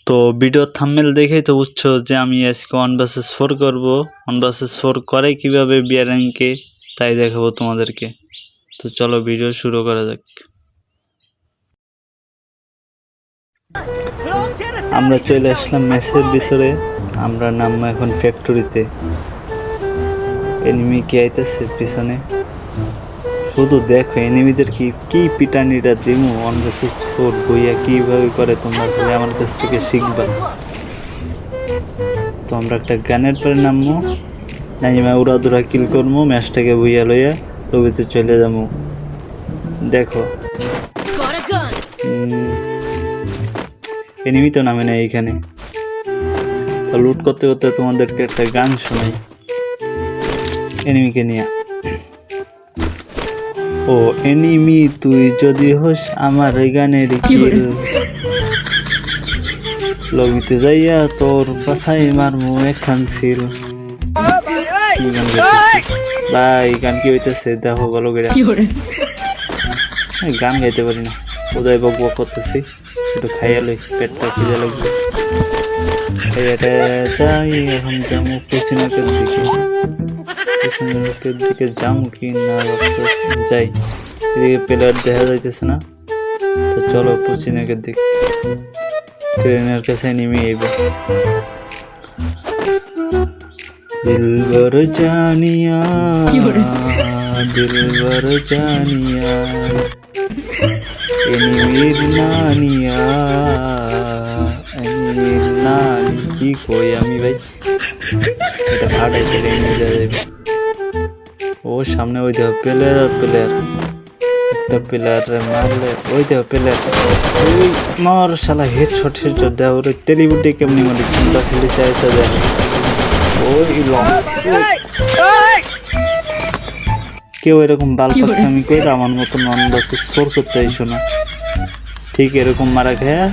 তো video thumbnail দেখেই তো বুঝছো যে আমি আজকে 1 vs 4 করব। 1 vs 4 করে কিভাবে বিয়ার র্যাঙ্কে তাই দেখাবো তোমাদেরকে। তো চলো ভিডিও শুরু করা যাক। আমরা চলে আসলাম ম্যাচের ভিতরে। আমরা নামবো এখন ফ্যাক্টরিতে। এনিমি কি আইতেছে পিছনে, শুধু দেখো এনিমিদের কি পিটানিটা দিমু। 1 vs 4 বইয়া কিভাবে করে তোমরা তাহলে আমার কাছ থেকে শিখবা। তো আমরা একটা গানের পরে নামবো, নাইমা উড়াদুরা কিল করবো, ম্যাচটাকে বইয়া লইয়া লবিতে চলে যাবো। দেখো এনিমি তো নামে না এইখানে। তো লুট করতে করতে তোমাদেরকে একটা গান শোনাই এনিমিকে নিয়ে। ও এনিমি তুই যদি হোস আমার এই গানের কিল, লবিতে যাইয়া তোর বাসাই মারমু একখান ছিল। কি গান গাইতেছে ভাই, গান কি হইতেছে দেখো ভালো করে। গান গাইতে পারি না, কোথায় বক বক করতেছি। একটু খাইয়া লই, পেটটা খিদে লাগবে। খাইয়াটা যাই এখন যাবো পশ্চিমের দিকে। পশ্চিমের দিকে যাবো কি না যাই, এদিকে প্লেয়ার দেখা যাইতেছে না। তো চলো পশ্চিমের দিকে, ট্রেনের কাছে নেমে আইব। দিলবর জানিয়া দিলবর জানিয়া এনিমির নানিয়া এনিমির নানি। কি কই আমি ভাই, এটা ফাটাইতে নিয়ে যাবে। ও সামনে ওই দেখো প্লেয়ার একটা প্লেয়ারে মারলে, ওই দেখো প্লেয়ার ওই মার শালা হেডশট দেওয়া। ওর টেলিবুডে কেমনি মারি তোমরা খেলে চাইছে দেখ। ওই লং কেউ এরকম বালপাখামি করে আমার মতন 1 vs 4 করতে আইসো না। ঠিক এরকম মারা খেয়ে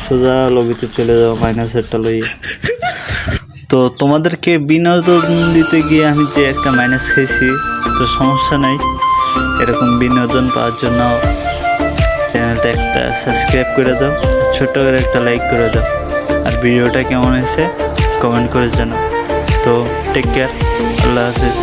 সোজা লবিতে চলে যাও মাইনাসেরটা লইয়ে। তো তোমাদেরকে বিনোদন দিতে গিয়ে আমি যে একটা মাইনাস খেয়েছি, তো সমস্যা নাই। এরকম বিনোদন পাওয়ার জন্য চ্যানেলটা একটা সাবস্ক্রাইব করে দাও, ছোট্ট করে একটা লাইক করে দাও, আর ভিডিওটা কেমন হয়েছে কমেন্ট করে জানাও। তো টেক কেয়ার, আল্লাহ হাফেজ।